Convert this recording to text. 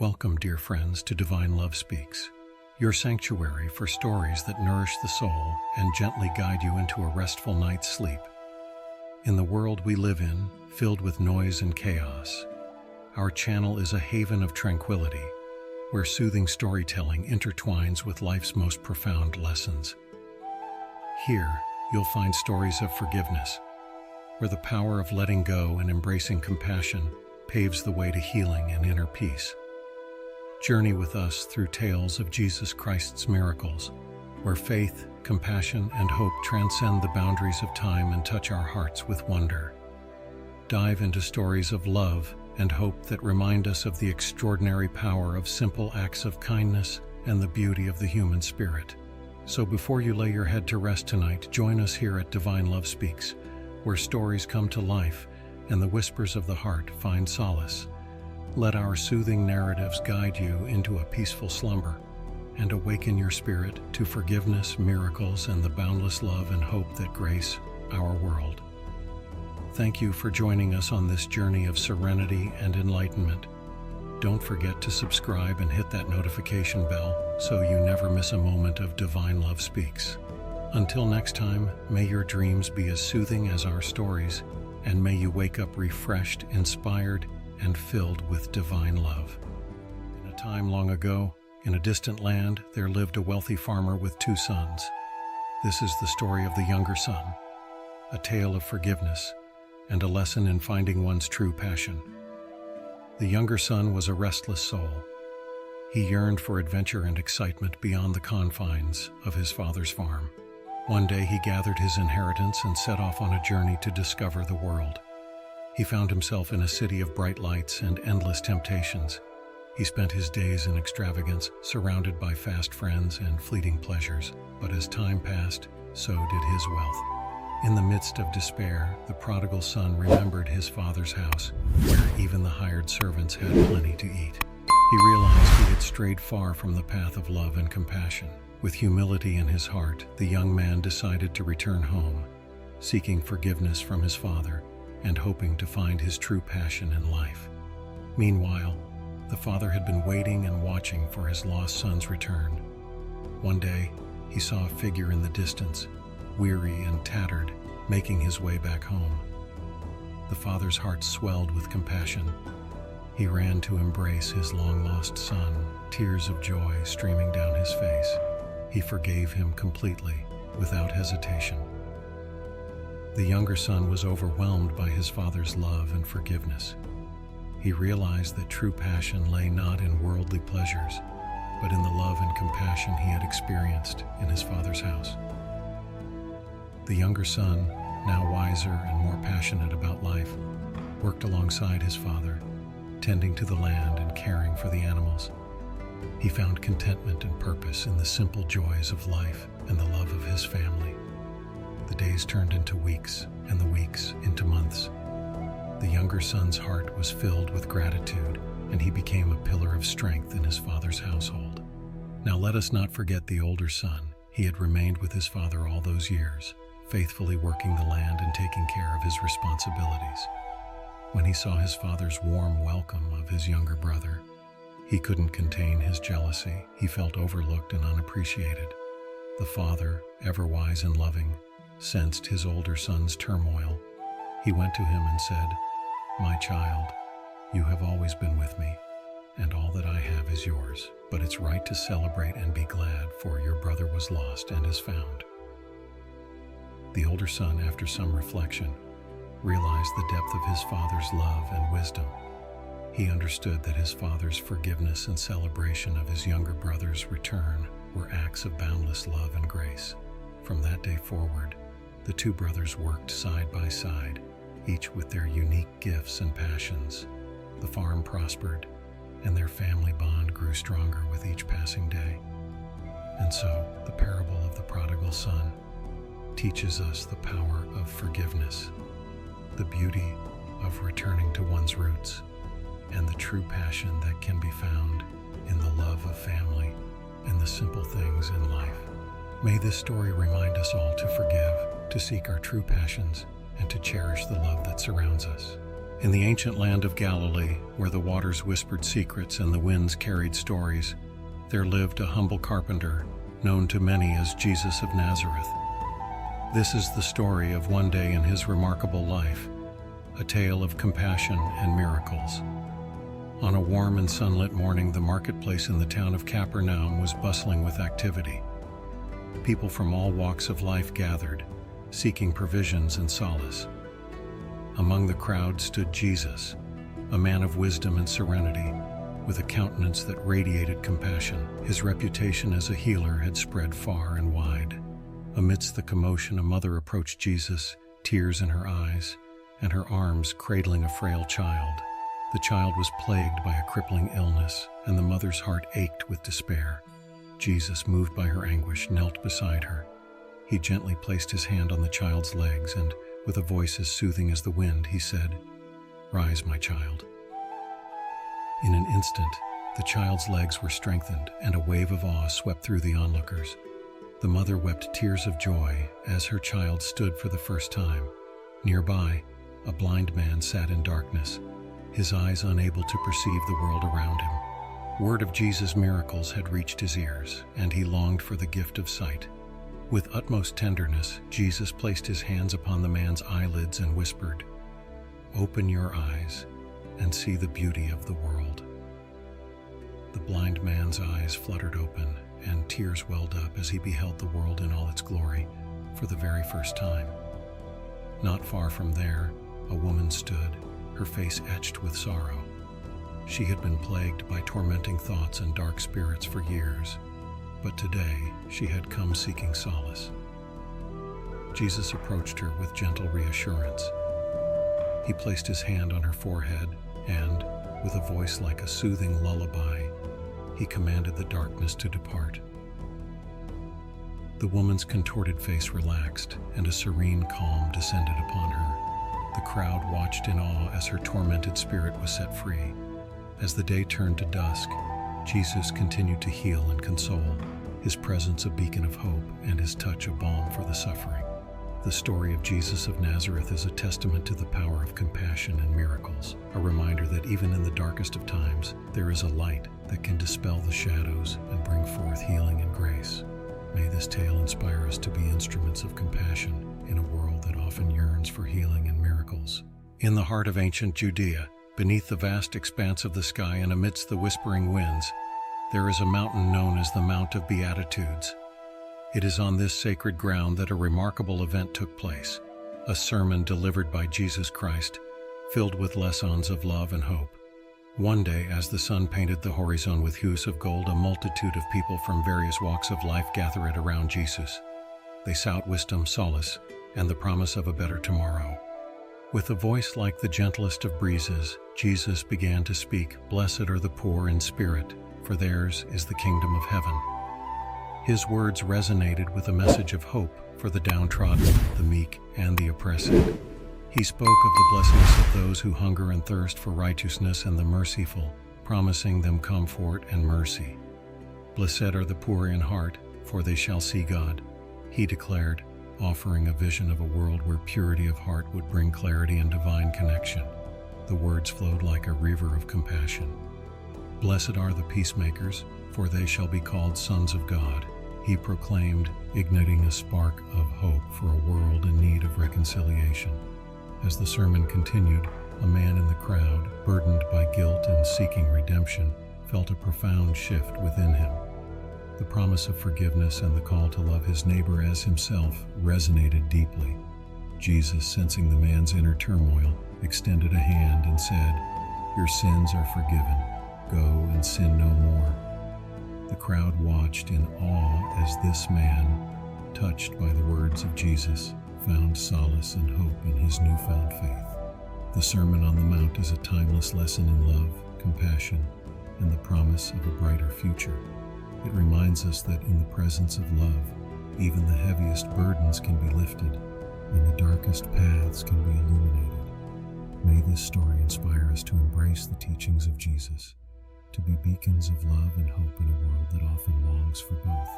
Welcome, dear friends, to Divine Love Speaks, your sanctuary for stories that nourish the soul and gently guide you into a restful night's sleep. In the world we live in, filled with noise and chaos, our channel is a haven of tranquility, where soothing storytelling intertwines with life's most profound lessons. Here, you'll find stories of forgiveness, where the power of letting go and embracing compassion paves the way to healing and inner peace. Journey with us through tales of Jesus Christ's miracles, where faith, compassion, and hope transcend the boundaries of time and touch our hearts with wonder. Dive into stories of love and hope that remind us of the extraordinary power of simple acts of kindness and the beauty of the human spirit. So before you lay your head to rest tonight, join us here at Divine Love Speaks, where stories come to life and the whispers of the heart find solace. Let our soothing narratives guide you into a peaceful slumber and awaken your spirit to forgiveness, miracles, and the boundless love and hope that grace our world. Thank you for joining us on this journey of serenity and enlightenment. Don't forget to subscribe and hit that notification bell so you never miss a moment of Divine Love Speaks. Until next time, may your dreams be as soothing as our stories, and may you wake up refreshed, inspired, and filled with divine love. In a time long ago, in a distant land, there lived a wealthy farmer with 2 sons. This is the story of the younger son, a tale of forgiveness and a lesson in finding one's true passion. The younger son was a restless soul. He yearned for adventure and excitement beyond the confines of his father's farm. One day he gathered his inheritance and set off on a journey to discover the world. He found himself in a city of bright lights and endless temptations. He spent his days in extravagance, surrounded by fast friends and fleeting pleasures. But as time passed, so did his wealth. In the midst of despair, the prodigal son remembered his father's house, where even the hired servants had plenty to eat. He realized he had strayed far from the path of love and compassion. With humility in his heart, the young man decided to return home, seeking forgiveness from his father and hoping to find his true passion in life. Meanwhile, the father had been waiting and watching for his lost son's return. One day, he saw a figure in the distance, weary and tattered, making his way back home. The father's heart swelled with compassion. He ran to embrace his long-lost son, tears of joy streaming down his face. He forgave him completely, without hesitation. The younger son was overwhelmed by his father's love and forgiveness. He realized that true passion lay not in worldly pleasures, but in the love and compassion he had experienced in his father's house. The younger son, now wiser and more passionate about life, worked alongside his father, tending to the land and caring for the animals. He found contentment and purpose in the simple joys of life and the love of his family. The days turned into weeks, and the weeks into months. The younger son's heart was filled with gratitude, and he became a pillar of strength in his father's household. Now let us not forget the older son. He had remained with his father all those years, faithfully working the land and taking care of his responsibilities. When he saw his father's warm welcome of his younger brother, he couldn't contain his jealousy. He felt overlooked and unappreciated. The father, ever wise and loving, sensed his older son's turmoil. He went to him and said, "My child, you have always been with me, and all that I have is yours. But it's right to celebrate and be glad, for your brother was lost and is found." The older son, after some reflection, realized the depth of his father's love and wisdom. He understood that his father's forgiveness and celebration of his younger brother's return were acts of boundless love and grace. From that day forward, the 2 brothers worked side by side, each with their unique gifts and passions. The farm prospered, and their family bond grew stronger with each passing day. And so, the parable of the prodigal son teaches us the power of forgiveness, the beauty of returning to one's roots, and the true passion that can be found in the love of family and the simple things in life. May this story remind us all to forgive, to seek our true passions, and to cherish the love that surrounds us. In the ancient land of Galilee, where the waters whispered secrets and the winds carried stories, there lived a humble carpenter, known to many as Jesus of Nazareth. This is the story of one day in his remarkable life, a tale of compassion and miracles. On a warm and sunlit morning, the marketplace in the town of Capernaum was bustling with activity. People from all walks of life gathered, seeking provisions and solace. Among the crowd stood Jesus, a man of wisdom and serenity, with a countenance that radiated compassion. His reputation as a healer had spread far and wide. Amidst the commotion, a mother approached Jesus, tears in her eyes, and her arms cradling a frail child. The child was plagued by a crippling illness, and the mother's heart ached with despair. Jesus, moved by her anguish, knelt beside her. He gently placed his hand on the child's legs, and, with a voice as soothing as the wind, he said, "Rise, my child." In an instant, the child's legs were strengthened, and a wave of awe swept through the onlookers. The mother wept tears of joy as her child stood for the first time. Nearby, a blind man sat in darkness, his eyes unable to perceive the world around him. Word of Jesus' miracles had reached his ears, and he longed for the gift of sight. With utmost tenderness, Jesus placed his hands upon the man's eyelids and whispered, "Open your eyes and see the beauty of the world." The blind man's eyes fluttered open, and tears welled up as he beheld the world in all its glory for the very first time. Not far from there, a woman stood, her face etched with sorrow. She had been plagued by tormenting thoughts and dark spirits for years, but today she had come seeking solace. Jesus approached her with gentle reassurance. He placed his hand on her forehead and, with a voice like a soothing lullaby, he commanded the darkness to depart. The woman's contorted face relaxed, and a serene calm descended upon her. The crowd watched in awe as her tormented spirit was set free. As the day turned to dusk, Jesus continued to heal and console, his presence a beacon of hope and his touch a balm for the suffering. The story of Jesus of Nazareth is a testament to the power of compassion and miracles, a reminder that even in the darkest of times, there is a light that can dispel the shadows and bring forth healing and grace. May this tale inspire us to be instruments of compassion in a world that often yearns for healing and miracles. In the heart of ancient Judea, beneath the vast expanse of the sky and amidst the whispering winds, there is a mountain known as the Mount of Beatitudes. It is on this sacred ground that a remarkable event took place, a sermon delivered by Jesus Christ, filled with lessons of love and hope. One day, as the sun painted the horizon with hues of gold, a multitude of people from various walks of life gathered around Jesus. They sought wisdom, solace, and the promise of a better tomorrow. With a voice like the gentlest of breezes, Jesus began to speak, "Blessed are the poor in spirit, for theirs is the kingdom of heaven." His words resonated with a message of hope for the downtrodden, the meek, and the oppressed. He spoke of the blessings of those who hunger and thirst for righteousness and the merciful, promising them comfort and mercy. "Blessed are the poor in heart, for they shall see God," he declared, offering a vision of a world where purity of heart would bring clarity and divine connection. The words flowed like a river of compassion. "Blessed are the peacemakers, for they shall be called sons of God," he proclaimed, igniting a spark of hope for a world in need of reconciliation. As the sermon continued, a man in the crowd, burdened by guilt and seeking redemption, felt a profound shift within him. The promise of forgiveness and the call to love his neighbor as himself resonated deeply. Jesus, sensing the man's inner turmoil, extended a hand and said, "Your sins are forgiven. Go and sin no more." The crowd watched in awe as this man, touched by the words of Jesus, found solace and hope in his newfound faith. The Sermon on the Mount is a timeless lesson in love, compassion, and the promise of a brighter future. It reminds us that in the presence of love, even the heaviest burdens can be lifted, and the darkest paths can be illuminated. May this story inspire us to embrace the teachings of Jesus, to be beacons of love and hope in a world that often longs for both.